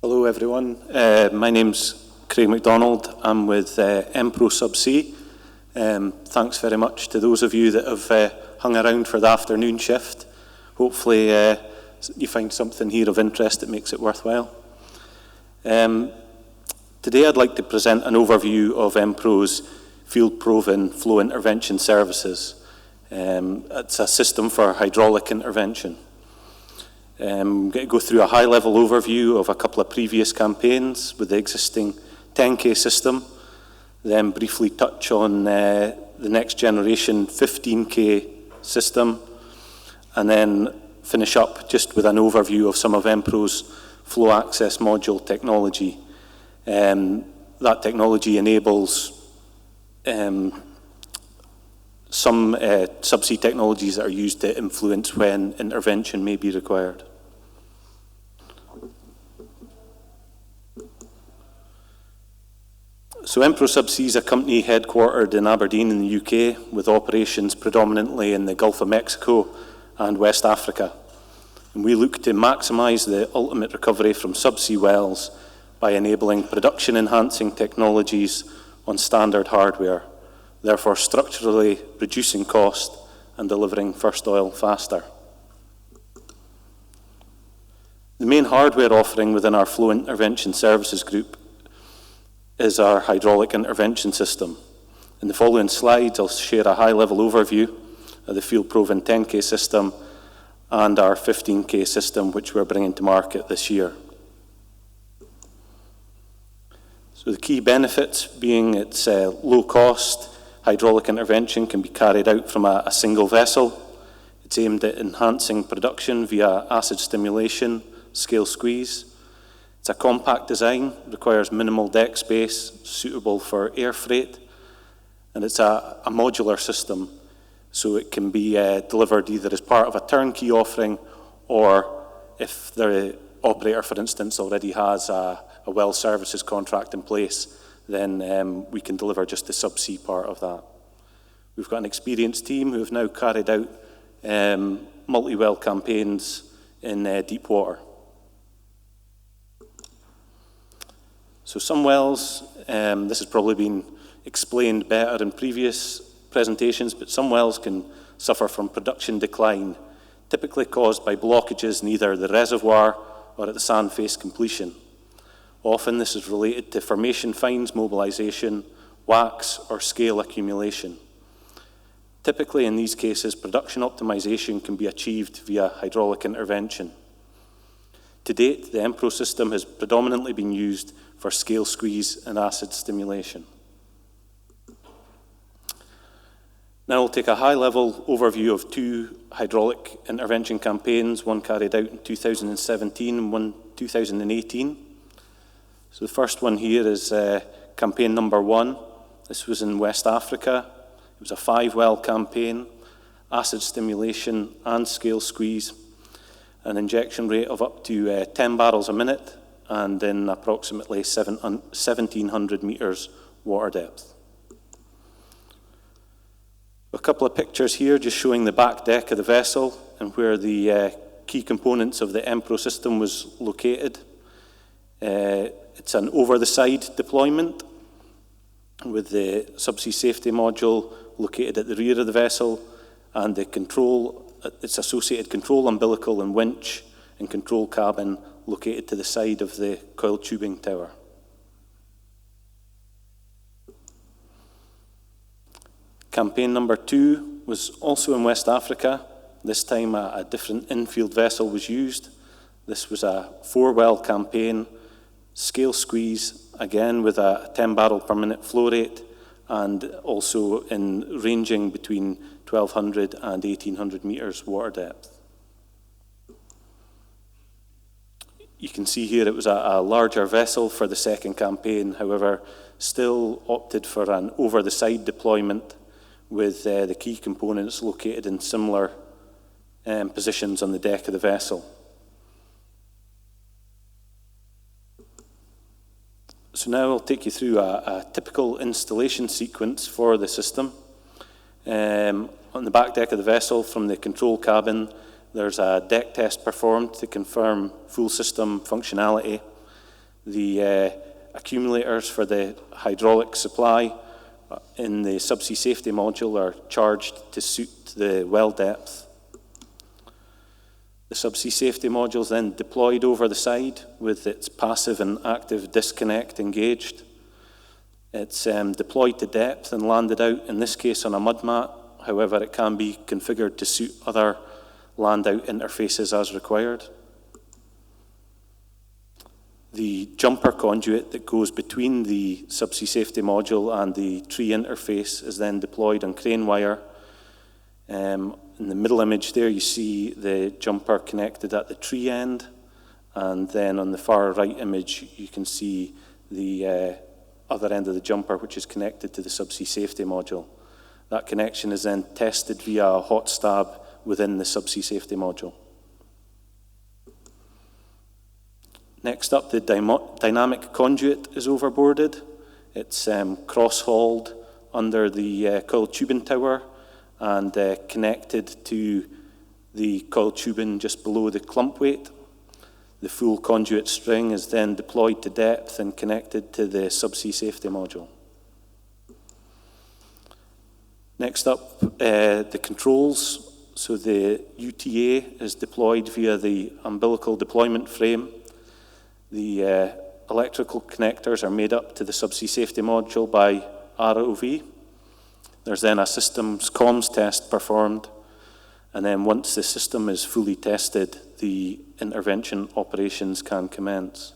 Hello everyone, my name's Craig MacDonald. I'm with Empro Subsea. Thanks very much to those of you that have hung around for the afternoon shift. Hopefully you find something here of interest that makes it worthwhile. Today I'd like to present an overview of Empro's field-proven flow intervention services. It's a system for hydraulic intervention. I'm going to go through a high-level overview of a couple of previous campaigns with the existing 10K system, then briefly touch on the next generation 15K system, and then finish up just with an overview of some of Empro's flow access module technology. That technology enables some subsea technologies that are used to influence when intervention may be required. So Empro Subsea is a company headquartered in Aberdeen in the UK with operations predominantly in the Gulf of Mexico and West Africa. And we look to maximise the ultimate recovery from subsea wells by enabling production enhancing technologies on standard hardware, therefore structurally reducing cost and delivering first oil faster. The main hardware offering within our flow intervention services group is our hydraulic intervention system. In the following slides, I'll share a high-level overview of the field-proven 10K system and our 15K system, which we're bringing to market this year. So the key benefits being its low cost, hydraulic intervention can be carried out from a single vessel. It's aimed at enhancing production via acid stimulation, scale squeeze. It's a compact design, requires minimal deck space, suitable for air freight, and it's a modular system, so it can be delivered either as part of a turnkey offering or if the operator, for instance, already has a well services contract in place, then we can deliver just the subsea part of that. We've got an experienced team who have now carried out multi-well campaigns in deep water. So some wells, this has probably been explained better in previous presentations, but some wells can suffer from production decline, typically caused by blockages in either the reservoir or at the sand face completion. Often this is related to formation fines mobilization, wax or scale accumulation. Typically in these cases, production optimization can be achieved via hydraulic intervention. To date, the Empro system has predominantly been used for scale squeeze and acid stimulation. Now I'll take a high-level overview of two hydraulic intervention campaigns, one carried out in 2017 and one 2018. So the first one here is campaign number 1. This was in West Africa. It was a 5-well campaign, acid stimulation and scale squeeze, an injection rate of up to 10 barrels a minute and in approximately 1,700 metres water depth. A couple of pictures here just showing the back deck of the vessel and where the key components of the Empro system was located. It's an over-the-side deployment with the subsea safety module located at the rear of the vessel and the its associated control umbilical and winch and control cabin located to the side of the coil tubing tower. Campaign number 2 was also in West Africa. This time a different infield vessel was used. This was a 4-well campaign, scale squeeze, again with a 10 barrel per minute flow rate and also in ranging between 1,200 and 1,800 metres water depth. You can see here it was a larger vessel for the second campaign, however, still opted for an over-the-side deployment with the key components located in similar positions on the deck of the vessel. So now I'll take you through a typical installation sequence for the system. On the back deck of the vessel from the control cabin, there's a deck test performed to confirm full system functionality. The accumulators for the hydraulic supply in the subsea safety module are charged to suit the well depth. The subsea safety module is then deployed over the side with its passive and active disconnect engaged. It's deployed to depth and landed out, in this case on a mud mat. However, it can be configured to suit other land-out interfaces as required. The jumper conduit that goes between the subsea safety module and the tree interface is then deployed on crane wire. In the middle image there, you see the jumper connected at the tree end, and then on the far right image, you can see the other end of the jumper, which is connected to the subsea safety module. That connection is then tested via a hot stab within the subsea safety module. Next up, the dynamic conduit is overboarded. It's cross-hauled under the coiled tubing tower and connected to the coiled tubing just below the clump weight. The full conduit string is then deployed to depth and connected to the subsea safety module. Next up, the controls. So the UTA is deployed via the umbilical deployment frame. The electrical connectors are made up to the subsea safety module by ROV. There's then a systems comms test performed, and then once the system is fully tested, the intervention operations can commence.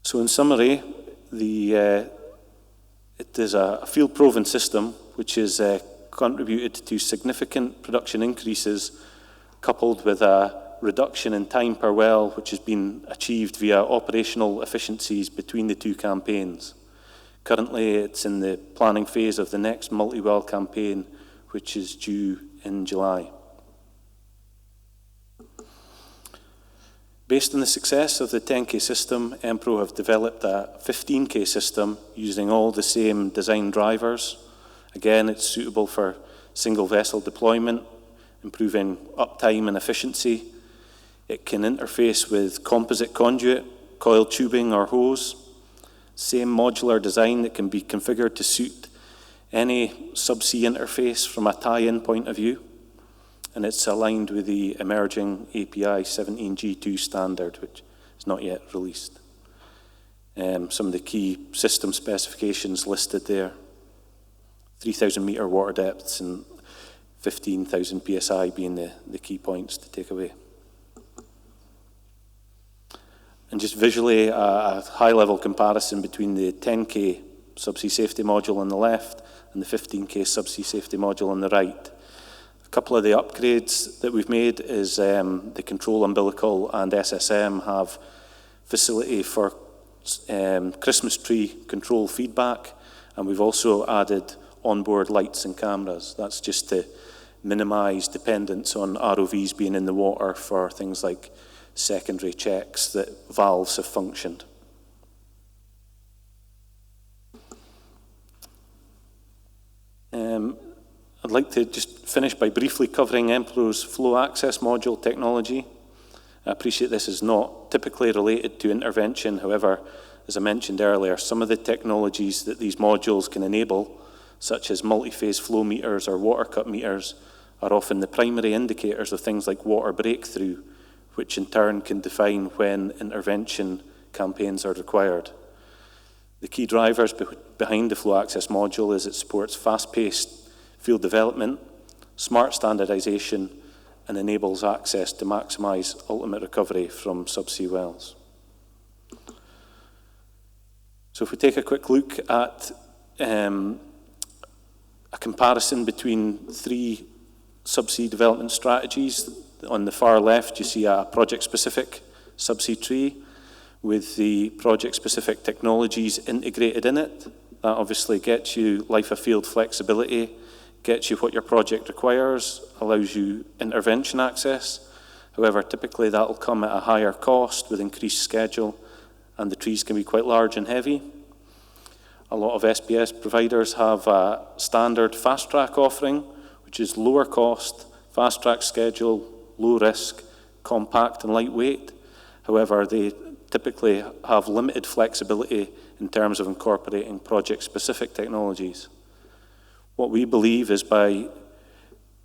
So in summary, it is a field-proven system which has contributed to significant production increases coupled with a reduction in time per well, which has been achieved via operational efficiencies between the two campaigns. Currently, it's in the planning phase of the next multi-well campaign, which is due in July. Based on the success of the 10K system, Enpro have developed a 15K system using all the same design drivers. Again, it's suitable for single vessel deployment, improving uptime and efficiency. It can interface with composite conduit, coiled tubing or hose. Same modular design that can be configured to suit any subsea interface from a tie-in point of view. And it's aligned with the emerging API 17G2 standard, which is not yet released. Some of the key system specifications listed there. 3,000 meter water depths and 15,000 PSI being the key points to take away. And just visually, a high-level comparison between the 10K subsea safety module on the left and the 15K subsea safety module on the right. A couple of the upgrades that we've made is the control umbilical and SSM have facility for Christmas tree control feedback, and we've also added onboard lights and cameras. That's just to minimize dependence on ROVs being in the water for things like secondary checks that valves have functioned. I'd like to just finish by briefly covering Enpro's flow access module technology. I appreciate this is not typically related to intervention. However, as I mentioned earlier, some of the technologies that these modules can enable, such as multi-phase flow meters or water cut meters, are often the primary indicators of things like water breakthrough, which in turn can define when intervention campaigns are required. The key drivers behind the flow access module is it supports fast-paced field development, smart standardization, and enables access to maximize ultimate recovery from subsea wells. So if we take a quick look at a comparison between three subsea development strategies. On the far left, you see a project-specific subsea tree with the project-specific technologies integrated in it. That obviously gets you life-of-field flexibility, gets you what your project requires, allows you intervention access. However, typically that will come at a higher cost with increased schedule, and the trees can be quite large and heavy. A lot of SPS providers have a standard fast-track offering, which is lower cost, fast-track schedule, low risk, compact and lightweight. However, they typically have limited flexibility in terms of incorporating project-specific technologies. What we believe is by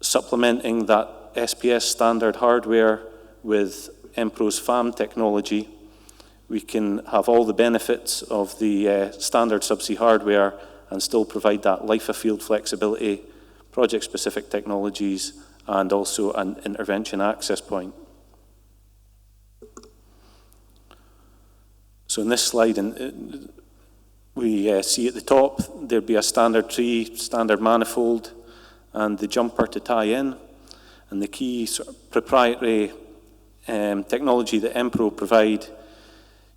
supplementing that SPS standard hardware with Enpro's FAM technology, we can have all the benefits of the standard subsea hardware and still provide that life-of-field flexibility, project-specific technologies, and also an intervention access point. So in this slide, we see at the top, there'd be a standard tree, standard manifold, and the jumper to tie in. And the key sort of proprietary technology that Enpro provide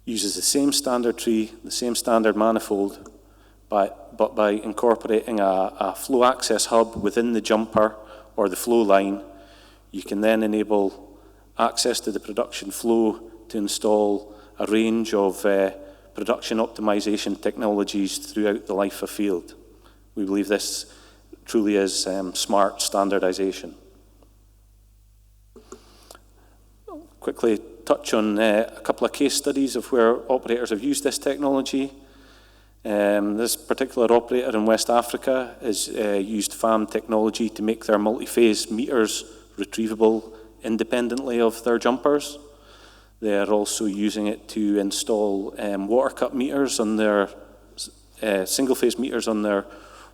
uses the same standard tree, the same standard manifold, but by incorporating a flow access hub within the jumper or the flow line, you can then enable access to the production flow to install a range of production optimization technologies throughout the life of field. We believe this truly is smart standardization. I'll quickly touch on a couple of case studies of where operators have used this technology. This particular operator in West Africa has used FAM technology to make their multi-phase meters retrievable independently of their jumpers. They're also using it to install water cut meters on their single-phase meters on their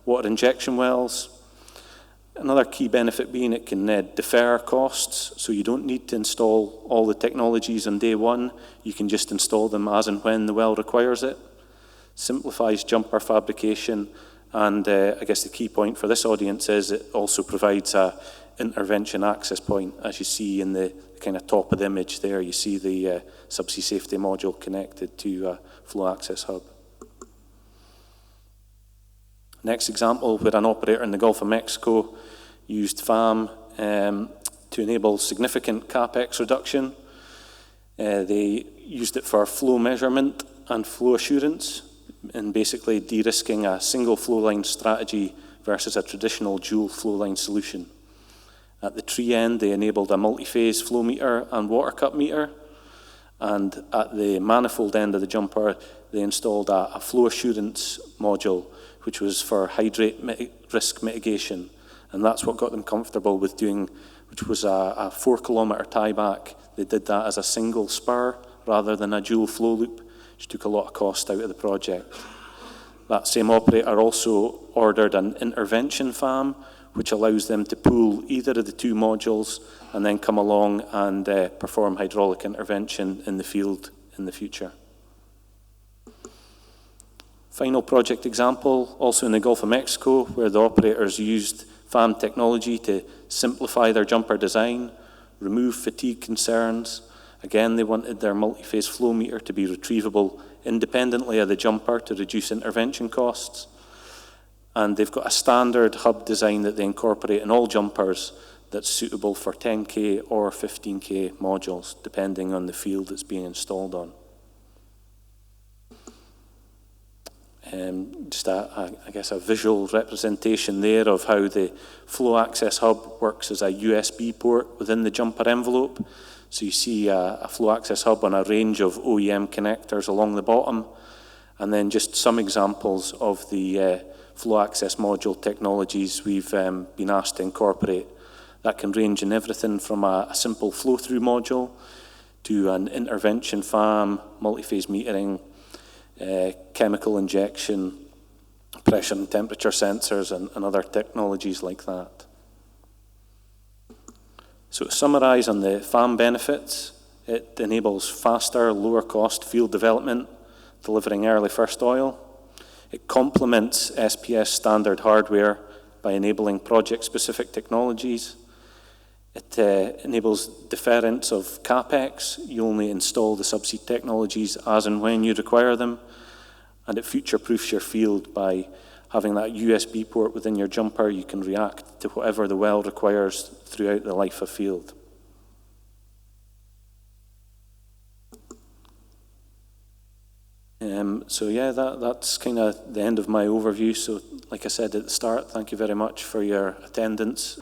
water injection wells. Another key benefit being it can defer costs, so you don't need to install all the technologies on day one. You can just install them as and when the well requires it. Simplifies jumper fabrication, and I guess the key point for this audience is it also provides a intervention access point. As you see in the kind of top of the image there, you see the subsea safety module connected to a flow access hub. Next example, where an operator in the Gulf of Mexico used FAM to enable significant CapEx reduction. They used it for flow measurement and flow assurance, and basically de-risking a single flow line strategy versus a traditional dual flow line solution. At the tree end, they enabled a multi-phase flow meter and water cut meter, and at the manifold end of the jumper, they installed a flow assurance module, which was for hydrate risk mitigation, and that's what got them comfortable with doing, which was a 4-kilometer tieback. They did that as a single spur rather than a dual flow loop, which took a lot of cost out of the project. That same operator also ordered an intervention FAM, which allows them to pool either of the two modules and then come along and perform hydraulic intervention in the field in the future. Final project example, also in the Gulf of Mexico, where the operators used FAM technology to simplify their jumper design, remove fatigue concerns. Again, they wanted their multi-phase flow meter to be retrievable independently of the jumper to reduce intervention costs. And they've got a standard hub design that they incorporate in all jumpers that's suitable for 10K or 15K modules, depending on the field it's being installed on. Just I guess a visual representation there of how the flow access hub works as a USB port within the jumper envelope. So you see a flow access hub on a range of OEM connectors along the bottom, and then just some examples of the flow access module technologies we've been asked to incorporate. That can range in everything from a simple flow-through module to an intervention FAM, multi-phase metering, chemical injection, pressure and temperature sensors, and other technologies like that. So to summarize on the FAM benefits, it enables faster, lower cost field development, delivering early first oil. It complements SPS standard hardware by enabling project-specific technologies. It enables deference of CapEx. You only install the subsea technologies as and when you require them. And it future-proofs your field by having that USB port within your jumper. You can react to whatever the well requires throughout the life of field. So yeah, that's kind of the end of my overview. So like I said at the start, thank you very much for your attendance.